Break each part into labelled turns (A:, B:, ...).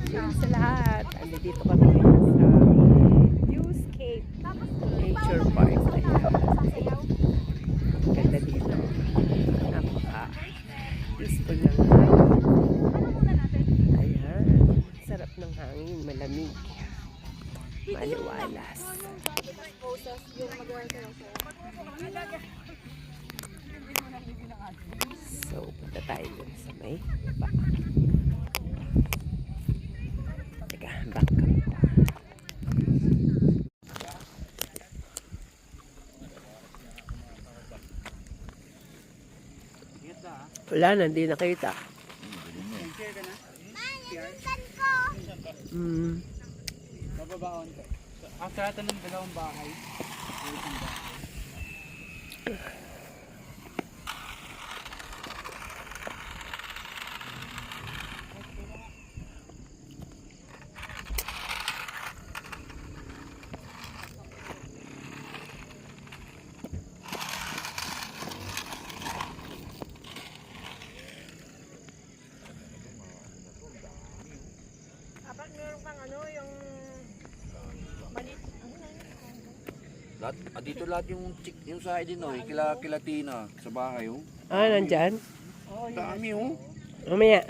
A: Ayun sa lahat. Andito kami ngayon sa Viewscape Nature Park. Ayan. Ganda dito. Napaka-peaceful ng hangin. Ayan. Sarap ng hangin. Malamig. Maliwalas. So, punta tayo dun sa may baba. Teka, back up. Wala na, hindi nakita.
B: Bababaon ko. Ang sarata ng dalawang bahay.
A: Dapat meron kang ano, yung malit.
C: Lahat, dito lahat yung yung sa din oh, kila Tina sa bahay oh.
A: Ah, nandyan?
C: Dami oh.
A: Mamaya.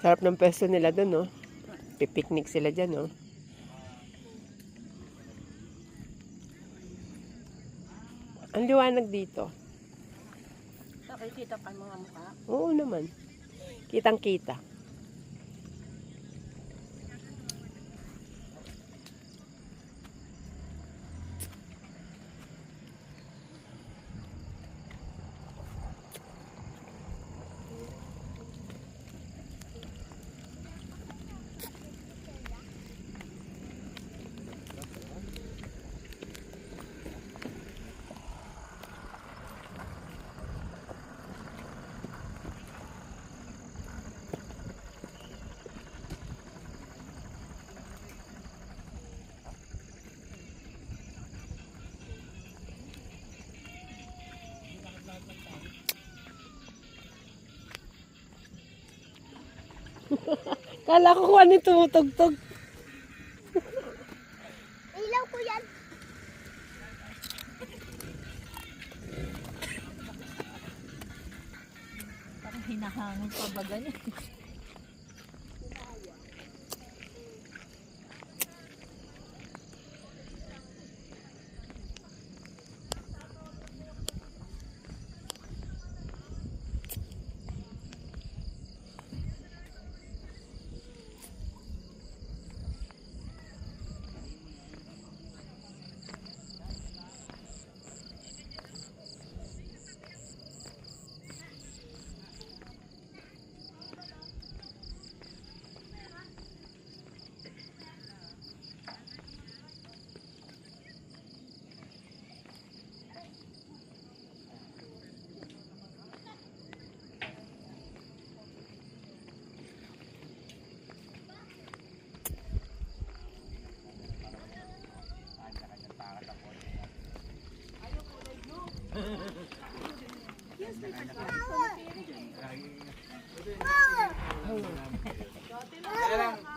A: Sarap ng pesto nila dun, no? Pipiknik sila dyan, no? Ang liwanag dito.
D: Nakikita pa yung mga mukha.
A: Oo naman. Kitang-kita. Kala ko kung ano yung tumutugtog.
D: Ilaw ko yan. Parang hinahangin pa ba ganyan?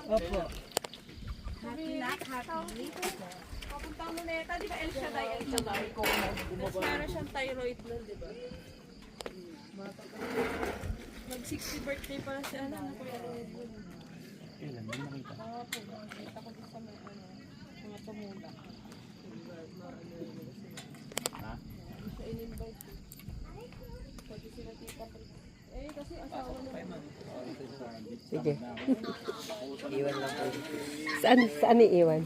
A: Opo.
E: Papuntang Luneta, di ba El Shaddai, El Shaddai? Tapos meron siyang thyroid nun, di ba? Mag-60 birthday pala si ano, Kuya Rodwin.
C: Kailan mo nakita?
E: Oo po, nakita ko sa may ano, mga tumula.
C: Ha?
E: Siya in-invite ko. Pwede sila tita Pris. Eh, kasi asawa na.
A: Sige. Iwan lang po. Saan iiwan?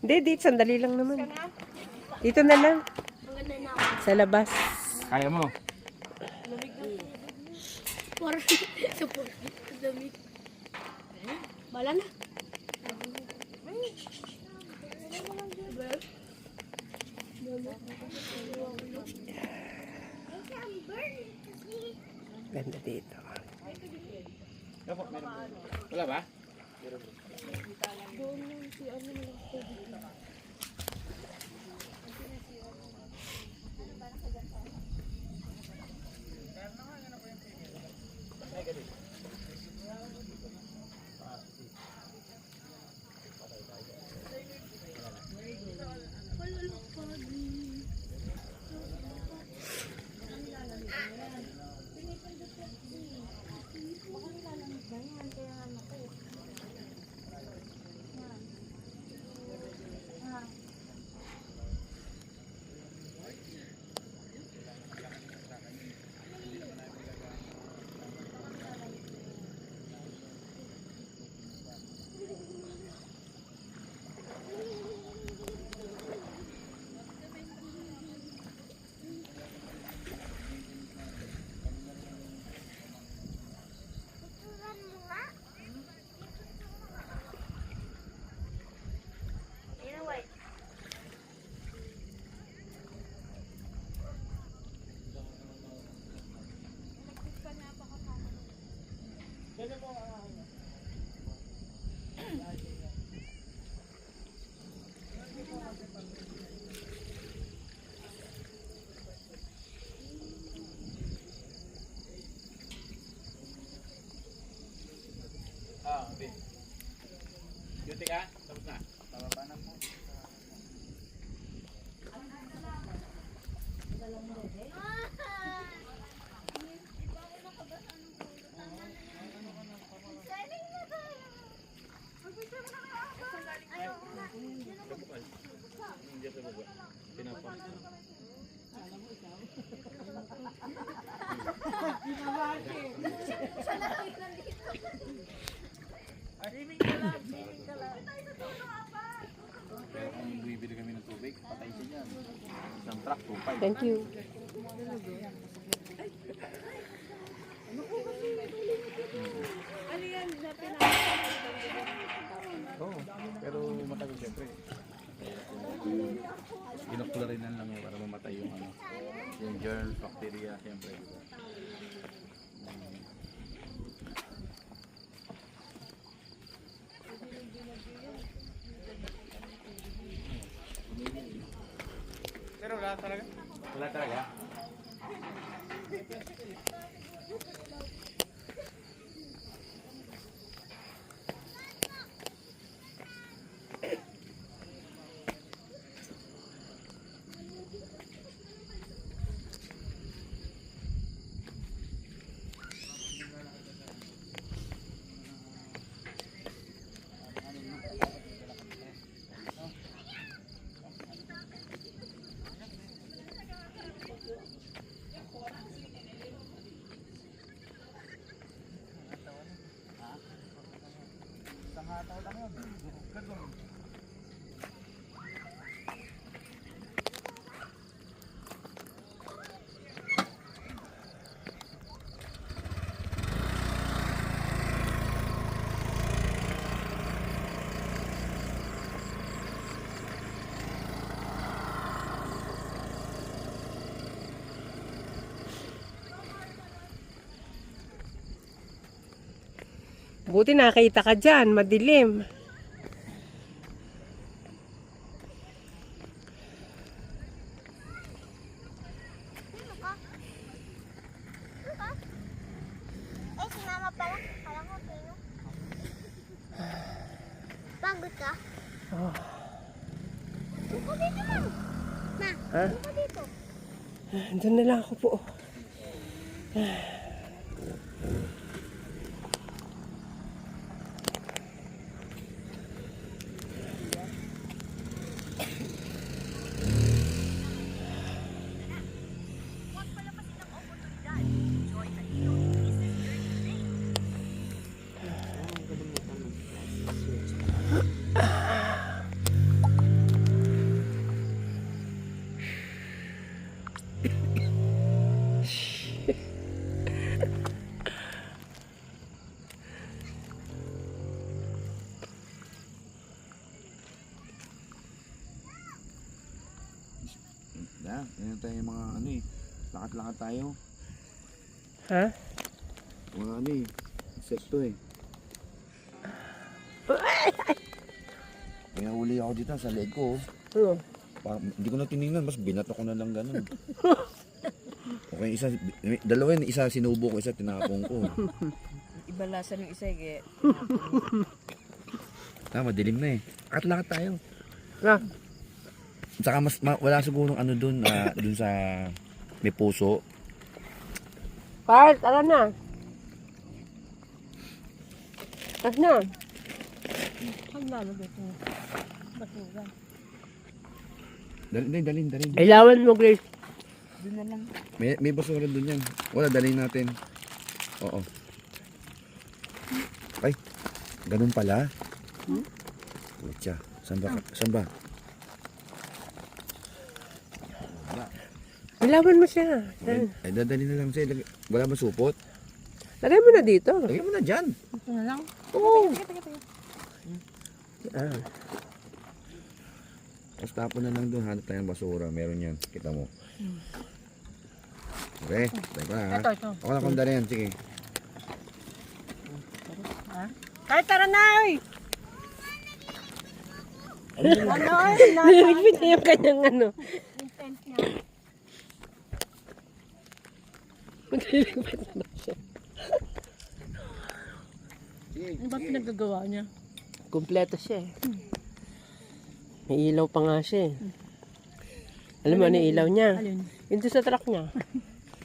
A: Hindi, dito. Sandali lang naman. Dito na lang. Sa labas.
C: Kaya mo?
D: Support. Dami. Bala na.
A: Ganda dito.
C: Wala ba? Kung bibili kami ng tubig, patay siya dyan. Isang truck, 2.5.
A: Thank you.
E: Ano yan?
C: Oo, pero matagal siyempre. Inoklarinan lang yun para mamatay yung ano, yung germs, bacteria, siyempre.
B: Pero wala talaga.
C: Wala talaga?
A: Buti nakita ka dyan, madilim.
D: Eh, si mama pala. Kala ko, Pino. Pagod ka?
A: Oh.
D: Upo dito, ma. Ma,
A: Ha?
D: upo dito.
A: Doon na lang ako po.
C: Yan tayo yung mga ano eh. Lakat-lakat tayo.
A: Ha?
C: Mga ano eh. Insekto eh. Kaya huli ako dito sa leg ko.
A: Ano?
C: Hindi ko na tinignan, mas binato ko na lang ganun. Okay, isa, dalawa yun, isa sinubo ko, isa tinapong ko.
E: Iba lasa ng isa eh.
C: Madilim na eh. Lakat-lakat tayo.
A: Ah,
C: Saka wala siguro ano dun, dun sa may puso.
A: Carl, tara na. Tara na.
E: Ang lalagay ito. Basura.
C: Dalhin.
A: Ilawan mo, Grace.
E: Doon na lang.
C: May basura dun yan. Wala, dalhin natin. Oo. Ay, ganun pala. Pucha, saan ba? Saan ba?
A: Ilawan mo siya.
C: Ay, dadali na lang siya. Wala ba supot?
A: Lagay mo na dito.
C: Lagyan mo na dyan.
E: Ito na lang.
A: Oo. Ah.
C: Tapos tapon na lang doon. Hanap tayong basura. Meron yan. Kita mo. Okay. Teka ha.
E: Ito.
C: Ako na kunda na yan. Sige.
E: Kahit tara na eh. Ano eh?
A: Nilipit niya yung kanyang ano.
D: Tent niya.
A: Maglilipat na siya.
E: Ano ba pinagagawa niya?
A: Kompleto siya eh. May ilaw pa nga siya eh. Alam mo ano yung ilaw niya?
E: Alin?
A: Yung doon sa truck niya.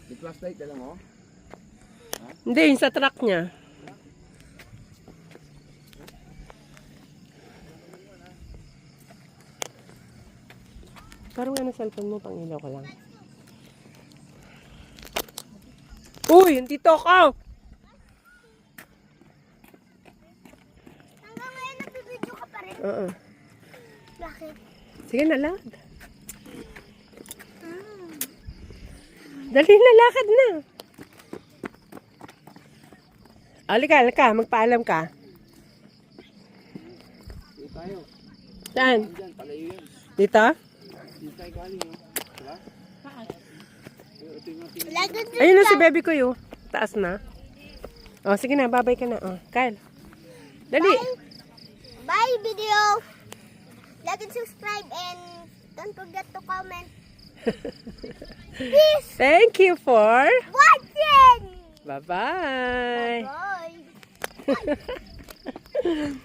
C: Yung flashlight, alam mo?
A: Hindi, yung sa truck niya. Parang ano cellphone mo, pang ilaw ka lang. Uy, yung tito ko!
D: Hanggang ngayon nagbibideo ka pa rin.
A: Oo.
D: Bakit?
A: Sige na, lakad. Dali na, lakad na. Alika, magpaalam ka.
B: Dito tayo.
A: Saan?
B: Diyan, palayo yan.
A: Dito?
B: Dito tayo galing, oh. Diba? Ito yung mga pinag-
D: Lagi din
A: Ayun na si baby ko yun. Taas na. Oh, sige na, babay ka na. Oh, Kyle. Dali.
D: Bye video. Like and subscribe and don't forget to comment. Peace.
A: Thank you for
D: Watching.
A: bye-bye.
D: Bye.